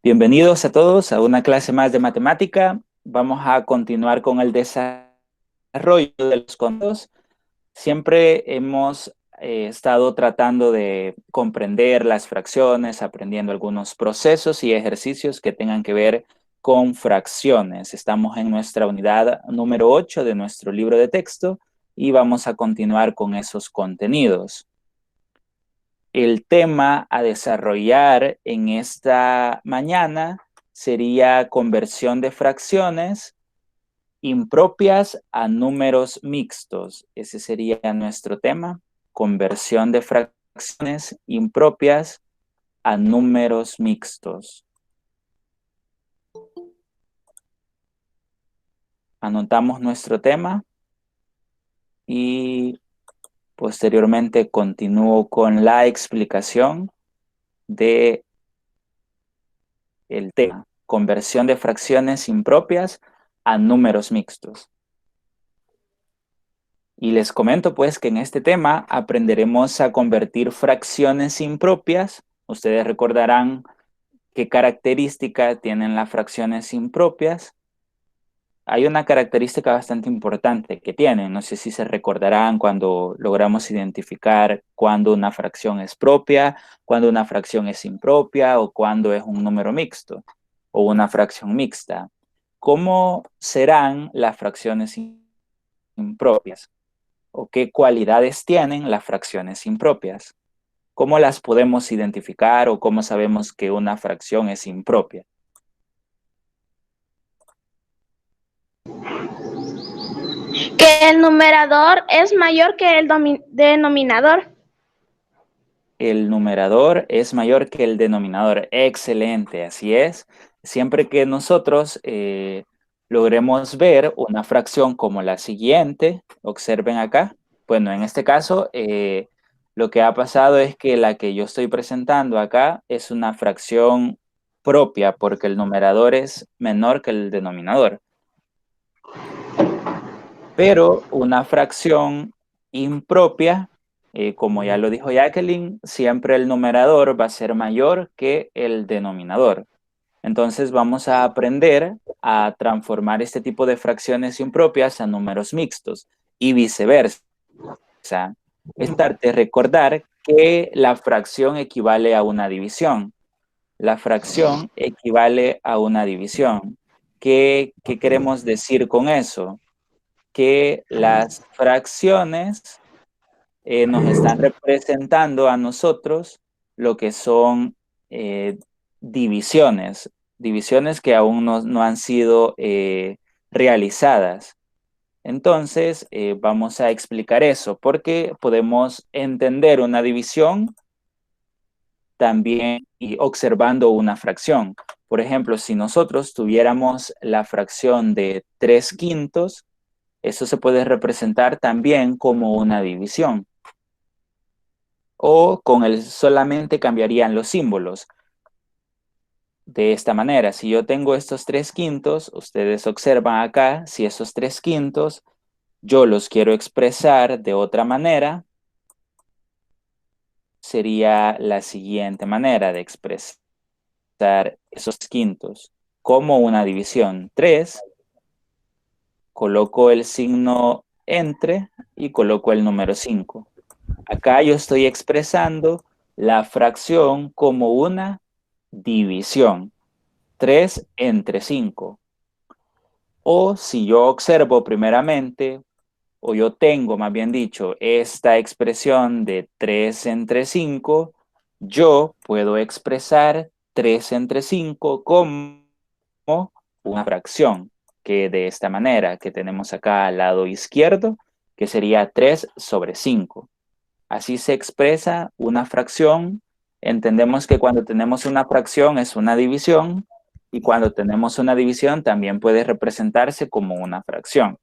Bienvenidos a todos a una clase más de matemática. Vamos a continuar con el desarrollo de los conceptos. Siempre hemos estado tratando de comprender las fracciones, aprendiendo algunos procesos y ejercicios que tengan que ver con fracciones. Estamos en nuestra unidad número 8 de nuestro libro de texto y vamos a continuar con esos contenidos. El tema a desarrollar en esta mañana sería conversión de fracciones impropias a números mixtos. Ese sería nuestro tema, conversión de fracciones impropias a números mixtos. Anotamos nuestro tema y posteriormente continúo con la explicación de el tema, conversión de fracciones impropias a números mixtos. Y les comento pues que en este tema aprenderemos a convertir fracciones impropias. Ustedes recordarán qué características tienen las fracciones impropias. Hay una característica bastante importante que tienen. No sé si se recordarán cuando logramos identificar cuándo una fracción es propia, cuándo una fracción es impropia o cuándo es un número mixto o una fracción mixta. ¿Cómo serán las fracciones impropias? ¿O qué cualidades tienen las fracciones impropias? ¿Cómo las podemos identificar o cómo sabemos que una fracción es impropia? Que el numerador es mayor que el denominador. El numerador es mayor que el denominador. Excelente, así es. Siempre que nosotros logremos ver una fracción como la siguiente, observen acá. Bueno, en este caso, lo que ha pasado es que la que yo estoy presentando acá es una fracción propia porque el numerador es menor que el denominador. Pero una fracción impropia, como ya lo dijo Jacqueline, siempre el numerador va a ser mayor que el denominador. Entonces vamos a aprender a transformar este tipo de fracciones impropias a números mixtos y viceversa. Es importante recordar que la fracción equivale a una división. La fracción equivale a una división. ¿Qué queremos decir con eso? Que las fracciones nos están representando a nosotros lo que son divisiones, divisiones que aún no han sido realizadas. Entonces, vamos a explicar eso, porque podemos entender una división también y observando una fracción. Por ejemplo, si nosotros tuviéramos la fracción de 3/5, eso se puede representar también como una división. O con el solamente cambiarían los símbolos. De esta manera, si yo tengo estos 3/5, ustedes observan acá, si esos 3/5 yo los quiero expresar de otra manera, sería la siguiente manera de expresar esos quintos como una división. 3, coloco el signo entre y coloco el número 5. Acá yo estoy expresando la fracción como una división, 3 entre 5. O si yo observo primeramente, o yo tengo más bien dicho, esta expresión de 3 entre 5, yo puedo expresar 3 entre 5 como una fracción, que de esta manera que tenemos acá al lado izquierdo, que sería 3/5. Así se expresa una fracción. Entendemos que cuando tenemos una fracción es una división y cuando tenemos una división también puede representarse como una fracción.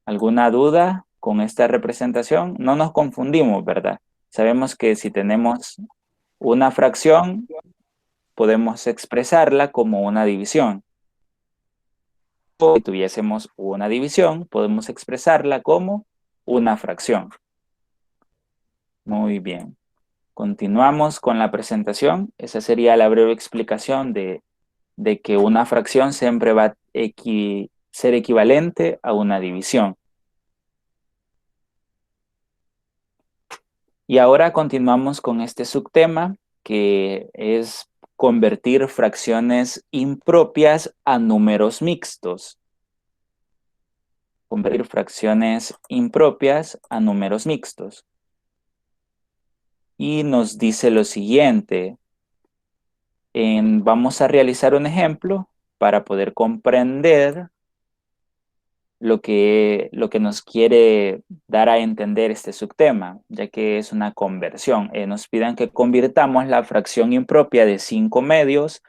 ¿Alguna duda con esta representación? No nos confundimos, ¿verdad? Sabemos que si tenemos una fracción, podemos expresarla como una división. O si tuviésemos una división, podemos expresarla como una fracción. Muy bien. Continuamos con la presentación. Esa sería la breve explicación de que una fracción siempre va a ser equivalente a una división. Y ahora continuamos con este subtema, que es convertir fracciones impropias a números mixtos. Convertir fracciones impropias a números mixtos. Y nos dice lo siguiente. Vamos a realizar un ejemplo para poder comprender lo que nos quiere dar a entender este subtema, ya que es una conversión. Nos piden que convirtamos la fracción impropia de 5 medios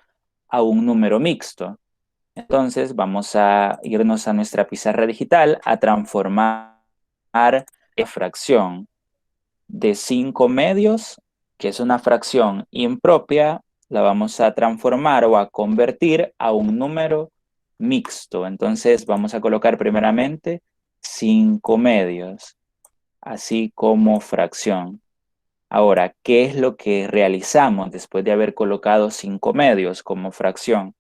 a un número mixto. Entonces vamos a irnos a nuestra pizarra digital a transformar la fracción de 5 medios, que es una fracción impropia, la vamos a transformar o a convertir a un número mixto. Entonces vamos a colocar primeramente 5 medios, así como fracción. Ahora, ¿qué es lo que realizamos después de haber colocado 5 medios como fracción?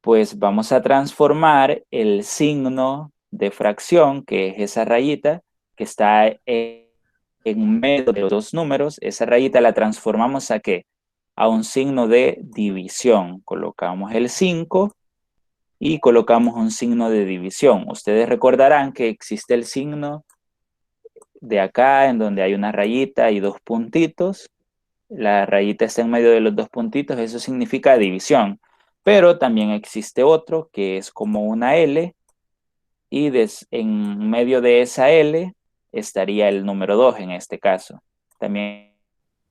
Pues vamos a transformar el signo de fracción, que es esa rayita que está en medio de los dos números. Esa rayita la transformamos ¿a qué? A un signo de división. Colocamos el 5 y colocamos un signo de división. Ustedes recordarán que existe el signo de acá, en donde hay una rayita y dos puntitos. La rayita está en medio de los dos puntitos, eso significa división. Pero también existe otro que es como una L, y en medio de esa L estaría el número 2 en este caso. También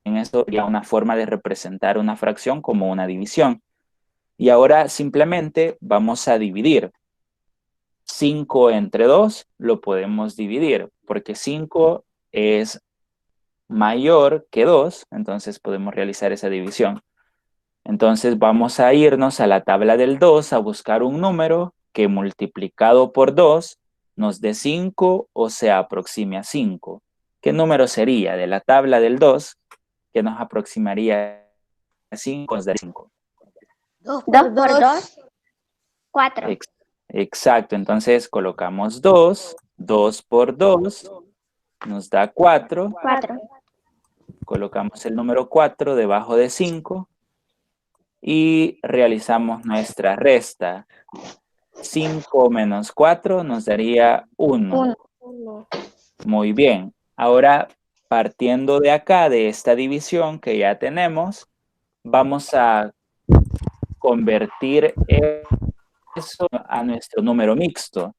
en esto sería una forma de representar una fracción como una división. Y ahora simplemente vamos a dividir. 5 entre 2 lo podemos dividir, porque 5 es mayor que 2, entonces podemos realizar esa división. Entonces vamos a irnos a la tabla del 2 a buscar un número que multiplicado por 2 nos dé 5 o se aproxime a 5. ¿Qué número sería de la tabla del 2 que nos aproximaría a 5? Nos da 5. 2 por 2, 4. Exacto, entonces colocamos 2, 2 por 2 nos da 4. 4. Colocamos el número 4 debajo de 5 y realizamos nuestra resta. 5 menos 4 nos daría 1. 1. Muy bien. Ahora, partiendo de acá, de esta división que ya tenemos, vamos a convertir eso a nuestro número mixto,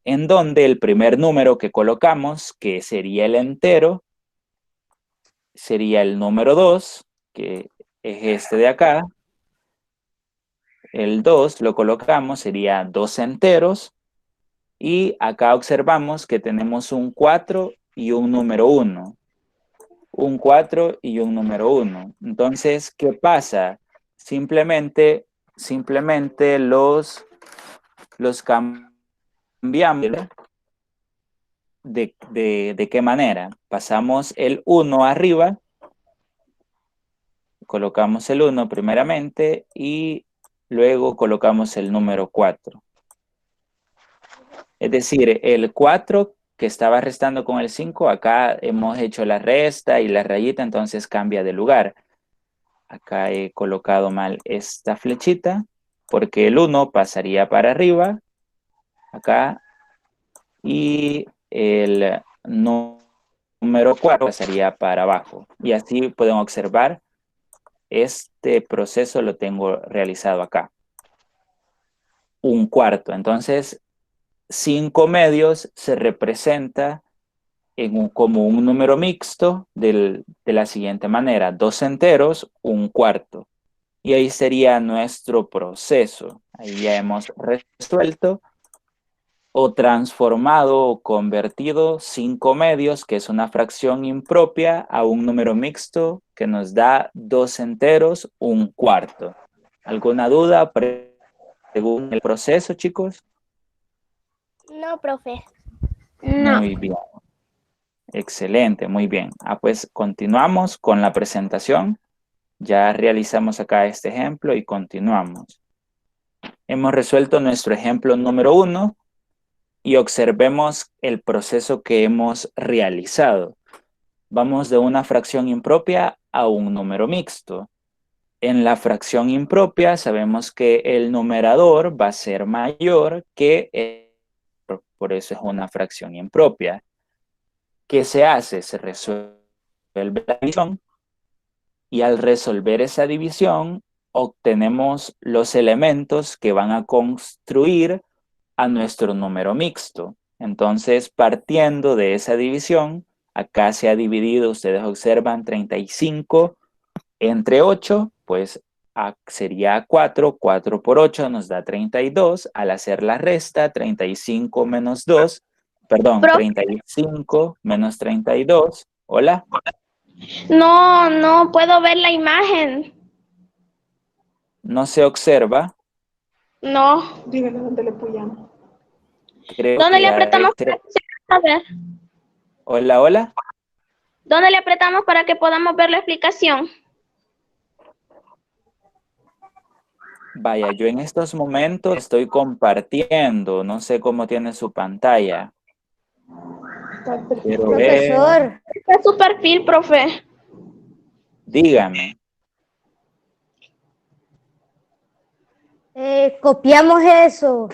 en donde el primer número que colocamos, que sería el entero, sería el número 2, que es este de acá. El 2 lo colocamos, sería 2 enteros. Y acá observamos que tenemos un 4 y un número 1. Un 4 y un número 1. Entonces, ¿qué pasa? Simplemente los cambiamos. ¿De qué manera? Pasamos el 1 arriba, colocamos el 1 primeramente y luego colocamos el número 4. Es decir, el 4 que estaba restando con el 5, acá hemos hecho la resta y la rayita, entonces cambia de lugar. Acá he colocado mal esta flechita, porque el 1 pasaría para arriba, acá, y el número 4 pasaría para abajo. Y así pueden observar, este proceso lo tengo realizado acá. Un cuarto. Entonces, 5 medios se representa como un número mixto de la siguiente manera: 2 enteros, un cuarto. Y ahí sería nuestro proceso. Ahí ya hemos resuelto o transformado o convertido 5 medios, que es una fracción impropia, a un número mixto que nos da 2 enteros, un cuarto. ¿Alguna duda según el proceso, chicos? No, profe. No. Muy bien. Excelente, muy bien. Pues continuamos con la presentación. Ya realizamos acá este ejemplo y continuamos. Hemos resuelto nuestro ejemplo número 1 y observemos el proceso que hemos realizado. Vamos de una fracción impropia a un número mixto. En la fracción impropia sabemos que el numerador va a ser mayor que por eso es una fracción impropia. ¿Qué se hace? Se resuelve la división y al resolver esa división obtenemos los elementos que van a construir a nuestro número mixto. Entonces, partiendo de esa división, acá se ha dividido, ustedes observan, 35 entre 8, pues sería 4, 4 por 8 nos da 32. Al hacer la resta, 35 menos 2, perdón, Profe, 35 menos 32. Hola, no puedo ver la imagen. no se observa. No. Dígale dónde le apoyamos. Creo ¿Dónde que le ha de apretamos ser. para que se pueda ver? Hola, hola. ¿Dónde le apretamos para que podamos ver la explicación? Vaya, yo en estos momentos estoy compartiendo, no sé cómo tiene su pantalla. Está el perfil. Quiero ver, Profesor, Está su perfil, profe. dígame. copiamos eso.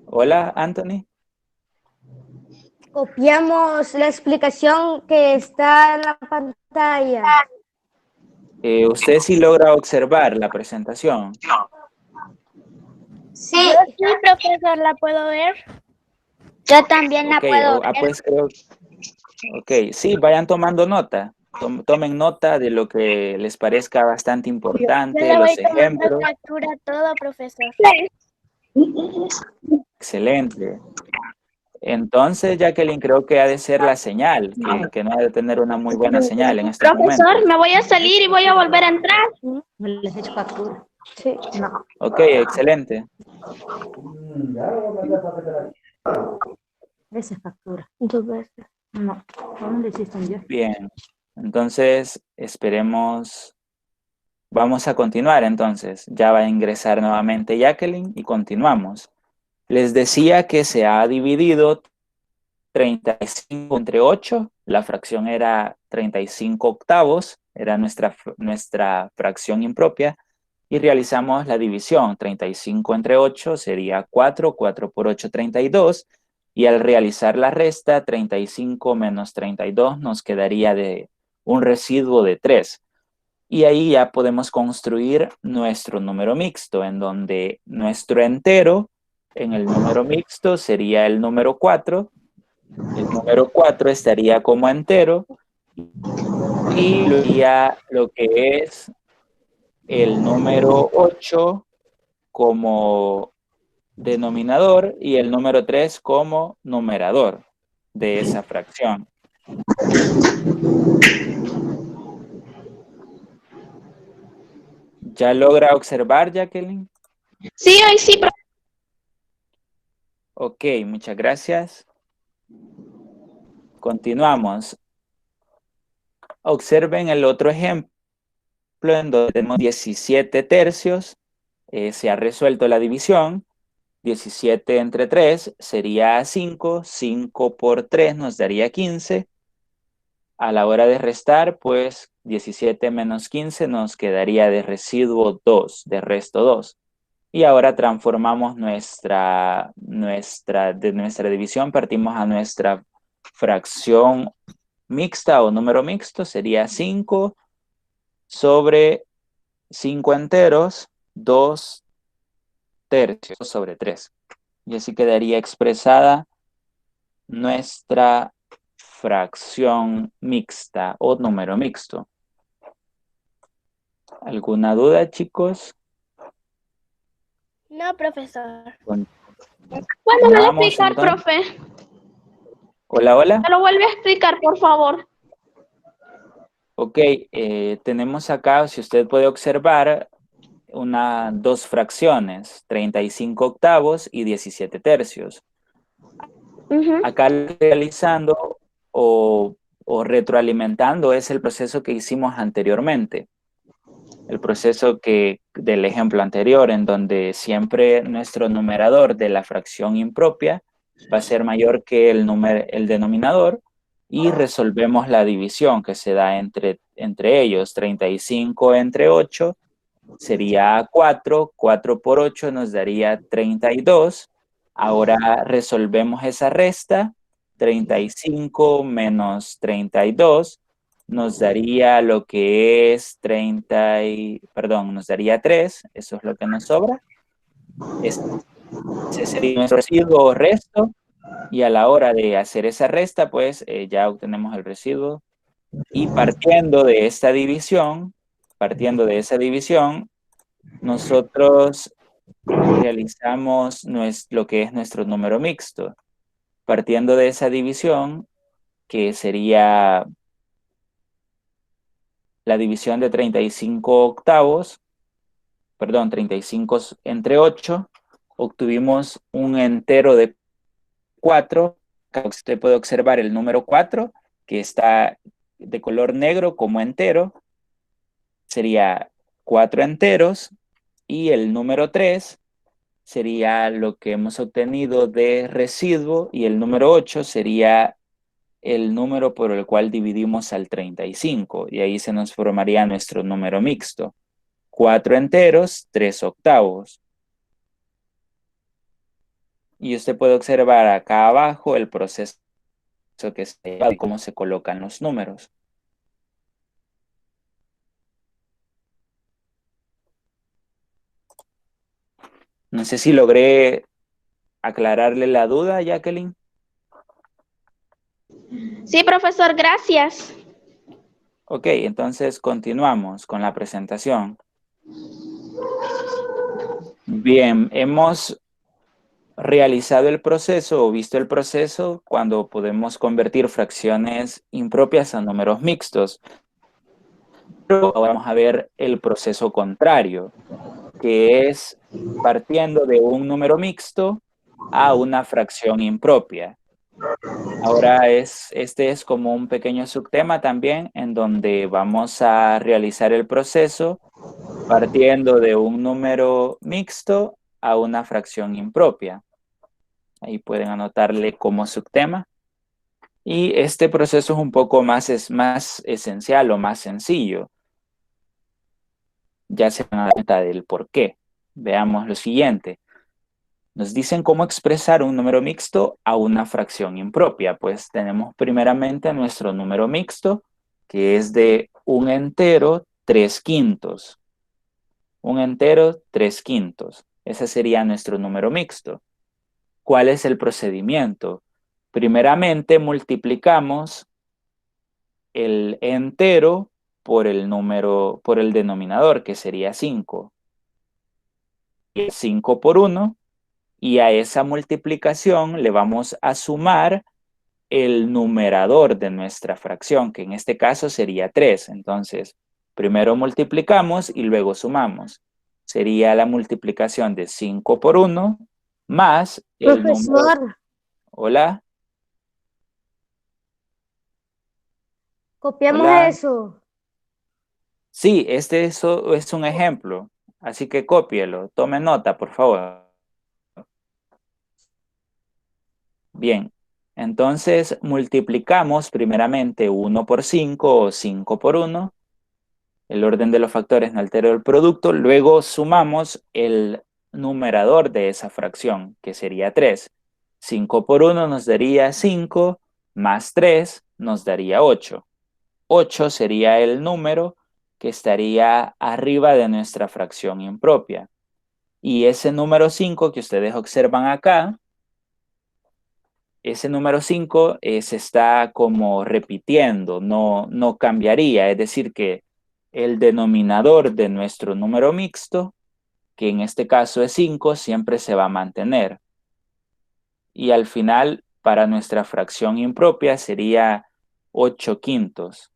Hola, Anthony. Copiamos la explicación que está en la pantalla. ¿Usted sí logra observar la presentación? Sí. Yo sí, profesor, ¿la puedo ver? Yo también la Ok, puedo ver. pues creo. Ok, sí, vayan tomando nota. Tomen nota de lo que les parezca bastante Yo importante, le voy los tomando ejemplos. captura a todo, profesor. Excelente. Entonces, Jacqueline, creo que ha de ser la señal, que no ha de tener una muy buena señal en estos Profesor, momentos. me voy a salir y voy a volver a entrar. No les he hecho captura. Sí. No. Ok, excelente. Esa es factura. 2 veces. No. ¿Dónde hiciste ayer? Bien. Entonces, esperemos. Vamos a continuar entonces. Ya va a ingresar nuevamente Jacqueline y continuamos. Les decía que se ha dividido 35 entre 8. La fracción era 35 octavos, era nuestra fracción impropia. Y realizamos la división. 35 entre 8 sería 4, 4 por 8, 32. Y al realizar la resta, 35 menos 32 nos quedaría de un residuo de 3. Y ahí ya podemos construir nuestro número mixto, en donde nuestro entero en el número mixto sería el número 4. El número 4 estaría como entero y lo que es el número 8 como denominador y el número 3 como numerador de esa fracción. ¿Ya logra observar, Jacqueline? Sí, hoy sí, profe. Ok, muchas gracias. Continuamos. Observen el otro ejemplo en donde tenemos 17 tercios. Se ha resuelto la división. 17 entre 3 sería 5. 5 por 3 nos daría 15. A la hora de restar, pues 17 menos 15 nos quedaría de residuo 2, de resto 2. Y ahora transformamos de nuestra división, partimos a nuestra fracción mixta o número mixto, sería 5 sobre 5 enteros, 2 tercios sobre 3. Y así quedaría expresada nuestra fracción mixta o número mixto. ¿Alguna duda, chicos? No, profesor. Con- ¿Cuándo me lo Continuamos, explicar, entonces. profe? Hola, hola. Me lo vuelve a explicar, por favor. Ok, tenemos acá, si usted puede observar, dos fracciones, 35 octavos y 17 tercios. Ujú. Acá realizando o retroalimentando es el proceso que hicimos anteriormente. El proceso del ejemplo anterior, en donde siempre nuestro numerador de la fracción impropia va a ser mayor que el denominador, y resolvemos la división que se da entre ellos. 35 entre 8 sería 4, 4 por 8 nos daría 32. Ahora resolvemos esa resta. 35 menos 32 nos daría lo que es nos daría 3, eso es lo que nos sobra. Ese sería nuestro residuo o resto, y a la hora de hacer esa resta, pues ya obtenemos el residuo. Y partiendo de esa división, nosotros realizamos lo que es nuestro número mixto. Partiendo de esa división, que sería la división de 35 octavos, 35 entre 8, obtuvimos un entero de 4. Usted puede observar el número 4, que está de color negro como entero. Sería 4 enteros, y el número 3 sería lo que hemos obtenido de residuo, y el número 8 sería el número por el cual dividimos al 35, y ahí se nos formaría nuestro número mixto. 4 enteros, 3 octavos. Y usted puede observar acá abajo el proceso que se lleva y cómo se colocan los números. No sé si logré aclararle la duda, Jacqueline. Sí, profesor, gracias. Ok, entonces continuamos con la presentación. Bien, hemos realizado el proceso o visto el proceso cuando podemos convertir fracciones impropias a números mixtos. Pero ahora vamos a ver el proceso contrario, que es partiendo de un número mixto a una fracción impropia. Ahora este es como un pequeño subtema también, en donde vamos a realizar el proceso partiendo de un número mixto a una fracción impropia. Ahí pueden anotarle como subtema. Y este proceso es un poco más esencial o más sencillo. Ya se van a dar cuenta del por qué. Veamos lo siguiente. Nos dicen cómo expresar un número mixto a una fracción impropia. Pues tenemos primeramente nuestro número mixto, que es de un entero 3/5. Un entero 3/5. Ese sería nuestro número mixto. ¿Cuál es el procedimiento? Primeramente multiplicamos el entero por el denominador, que sería 5. 5 por 1, y a esa multiplicación le vamos a sumar el numerador de nuestra fracción, que en este caso sería 3. Entonces, primero multiplicamos y luego sumamos. Sería la multiplicación de 5 por 1 más el número... Profesor, Hola, copiamos hola. eso. Sí, es un ejemplo, así que cópielo, tome nota, por favor. Bien, entonces multiplicamos primeramente 1 por 5 o 5 por 1. El orden de los factores no altera el producto. Luego sumamos el numerador de esa fracción, que sería 3. 5 por 1 nos daría 5, más 3 nos daría 8. 8 sería el número que estaría arriba de nuestra fracción impropia. Y ese número 5 que ustedes observan acá, ese número 5 se está como repitiendo, no cambiaría. Es decir, que el denominador de nuestro número mixto, que en este caso es 5, siempre se va a mantener. Y al final, para nuestra fracción impropia, sería 8/5.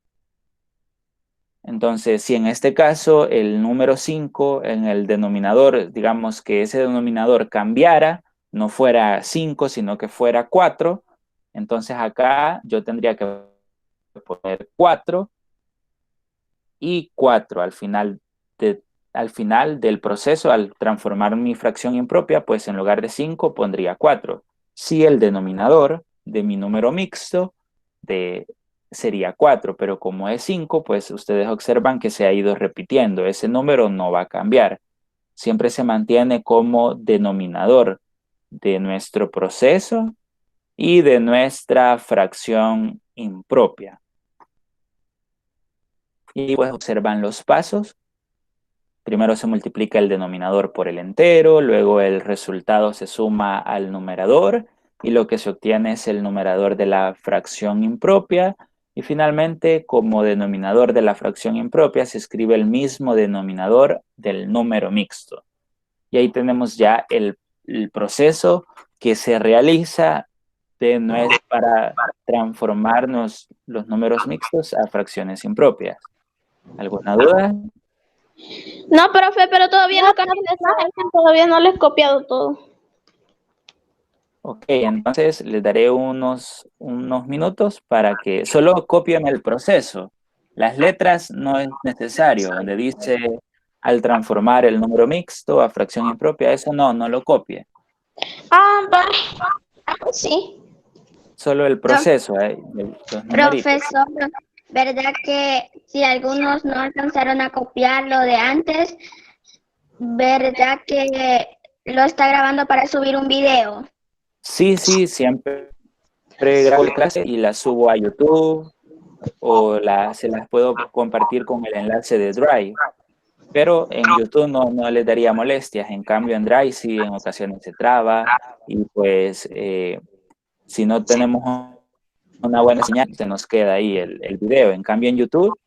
Entonces, si en este caso el número 5 en el denominador, digamos que ese denominador cambiara, no fuera 5, sino que fuera 4, entonces acá yo tendría que poner 4 y 4 al final del proceso, al transformar mi fracción impropia, pues en lugar de 5 pondría 4. Si el denominador de mi número mixto sería 4, pero como es 5, pues ustedes observan que se ha ido repitiendo. Ese número no va a cambiar. Siempre se mantiene como denominador de nuestro proceso y de nuestra fracción impropia. Y pues observan los pasos. Primero se multiplica el denominador por el entero, luego el resultado se suma al numerador y lo que se obtiene es el numerador de la fracción impropia. Y finalmente, como denominador de la fracción impropia, se escribe el mismo denominador del número mixto. Y ahí tenemos ya el proceso que se realiza para transformarnos los números mixtos a fracciones impropias. ¿Alguna duda? No, profe, pero todavía no cambié el mensaje, todavía no le he copiado todo. Ok, entonces les daré unos minutos para que solo copien el proceso. Las letras no es necesario, donde dice al transformar el número mixto a fracción impropia, eso no lo copie. Sí. Solo el proceso, los numeritos. Profesor, ¿verdad que si algunos no alcanzaron a copiar lo de antes, verdad que lo está grabando para subir un video? Sí, siempre grabo la clase y la subo a YouTube o se las puedo compartir con el enlace de Drive. Pero en YouTube no les daría molestias. En cambio, en Drive sí en ocasiones se traba y pues si no tenemos una buena señal, se nos queda ahí el video. En cambio, en YouTube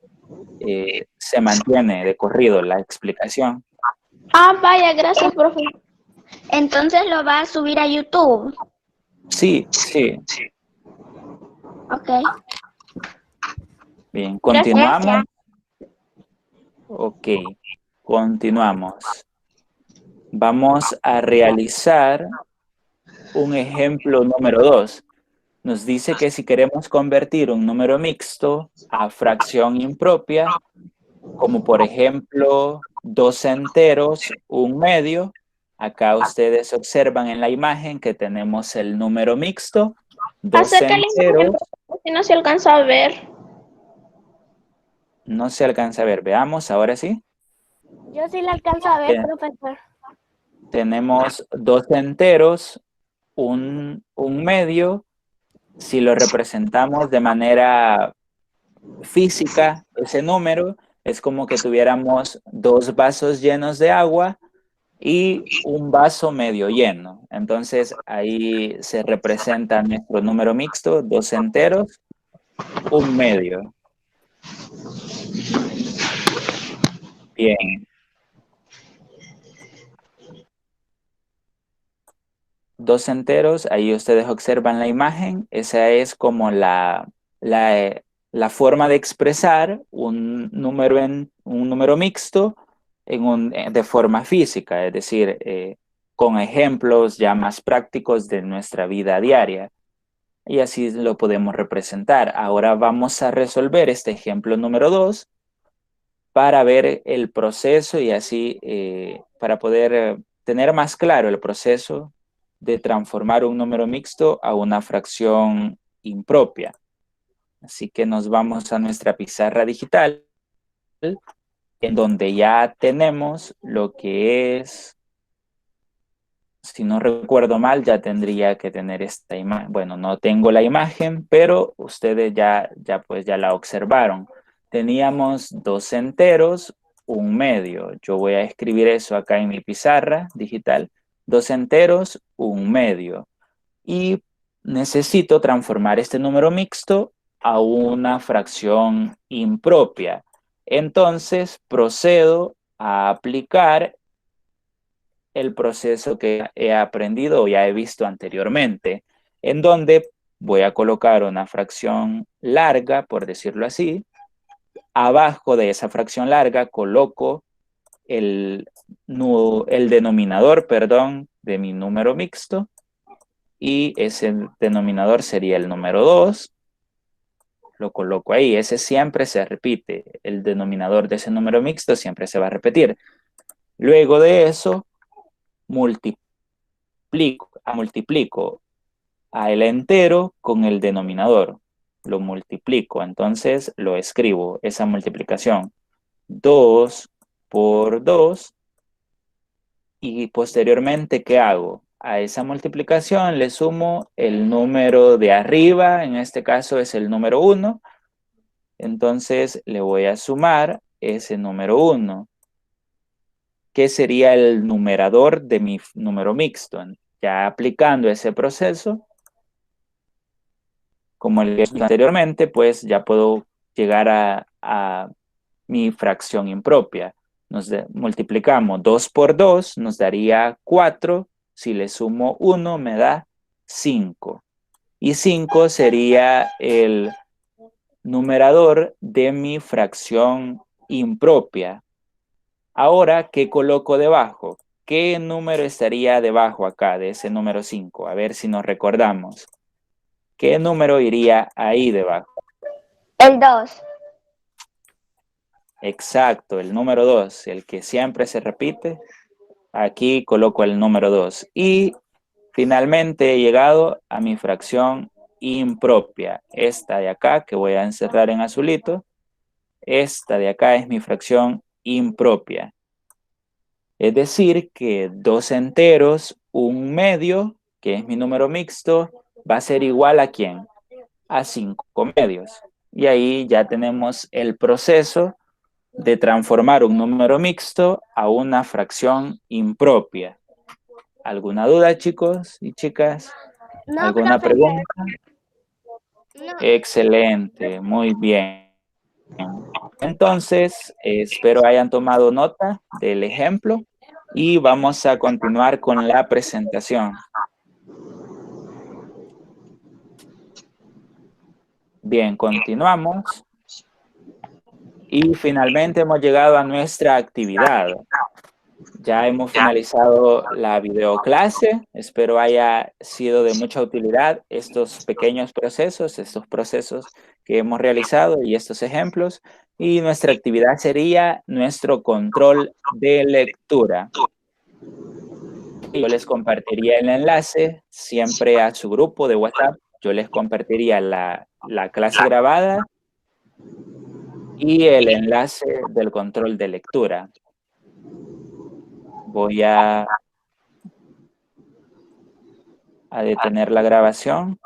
se mantiene de corrido la explicación. Vaya, gracias, profe. Entonces lo va a subir a YouTube. Sí. Ok. Bien, continuamos. Gracias. Ok, continuamos. Vamos a realizar un ejemplo número 2. Nos dice que si queremos convertir un número mixto a fracción impropia, como por ejemplo 2 enteros, 1/2, acá ustedes observan en la imagen que tenemos el número mixto, 2 Acerca la enteros. imagen, si no se alcanza a ver. No se alcanza a ver, veamos, ahora sí. Yo sí la alcanzo a ver, profesor. Tenemos 2 enteros, 1/2. Si lo representamos de manera física, ese número es como que tuviéramos 2 vasos llenos de agua y un vaso medio lleno. Entonces ahí se representa nuestro número mixto, 2 enteros, 1/2. Bien. 2 enteros, ahí ustedes observan la imagen, esa es como la forma de expresar un número mixto de forma física, es decir, con ejemplos ya más prácticos de nuestra vida diaria. Y así lo podemos representar. Ahora vamos a resolver este ejemplo número 2 para ver el proceso y así para poder tener más claro el proceso de transformar un número mixto a una fracción impropia. Así que nos vamos a nuestra pizarra digital, en donde ya tenemos lo que es, si no recuerdo mal, ya tendría que tener esta imagen. Bueno, no tengo la imagen, pero ustedes ya la observaron. Teníamos 2 enteros, 1/2. Yo voy a escribir eso acá en mi pizarra digital. 2 enteros, 1/2. Y necesito transformar este número mixto a una fracción impropia. Entonces procedo a aplicar el proceso que he aprendido o ya he visto anteriormente, en donde voy a colocar una fracción larga, por decirlo así. Abajo de esa fracción larga coloco el denominador, de mi número mixto, y ese denominador sería el número 2. Lo coloco ahí, ese siempre se repite. El denominador de ese número mixto siempre se va a repetir. Luego de eso, multiplico a el entero con el denominador. Lo multiplico, entonces lo escribo, esa multiplicación. 2 por 2. Y posteriormente, ¿qué hago? A esa multiplicación le sumo el número de arriba, en este caso es el número 1. Entonces le voy a sumar ese número 1, que sería el numerador de mi número mixto. Ya aplicando ese proceso, como el que hice anteriormente, pues ya puedo llegar a mi fracción impropia. Multiplicamos 2 por 2, nos daría 4. Si le sumo 1, me da 5. Y 5 sería el numerador de mi fracción impropia. Ahora, ¿qué coloco debajo? ¿Qué número estaría debajo acá de ese número 5? A ver si nos recordamos. ¿Qué número iría ahí debajo? El 2. Exacto, el número 2, el que siempre se repite. Aquí coloco el número 2. Y finalmente he llegado a mi fracción impropia. Esta de acá, que voy a encerrar en azulito. Esta de acá es mi fracción impropia. Es decir, que 2 enteros, 1 medio, que es mi número mixto, va a ser igual a ¿quién? A 5 medios. Y ahí ya tenemos el proceso de transformar un número mixto a una fracción impropia. ¿Alguna duda, chicos y chicas? No, ¿Alguna profe. pregunta? No. Excelente, muy bien. Entonces, espero hayan tomado nota del ejemplo y vamos a continuar con la presentación. Bien, continuamos. Y finalmente hemos llegado a nuestra actividad. Ya hemos finalizado la videoclase. Espero haya sido de mucha utilidad estos pequeños procesos, estos procesos que hemos realizado y estos ejemplos. Y nuestra actividad sería nuestro control de lectura. Yo les compartiría el enlace siempre a su grupo de WhatsApp. Yo les compartiría la clase grabada y el enlace del control de lectura. Voy a detener la grabación.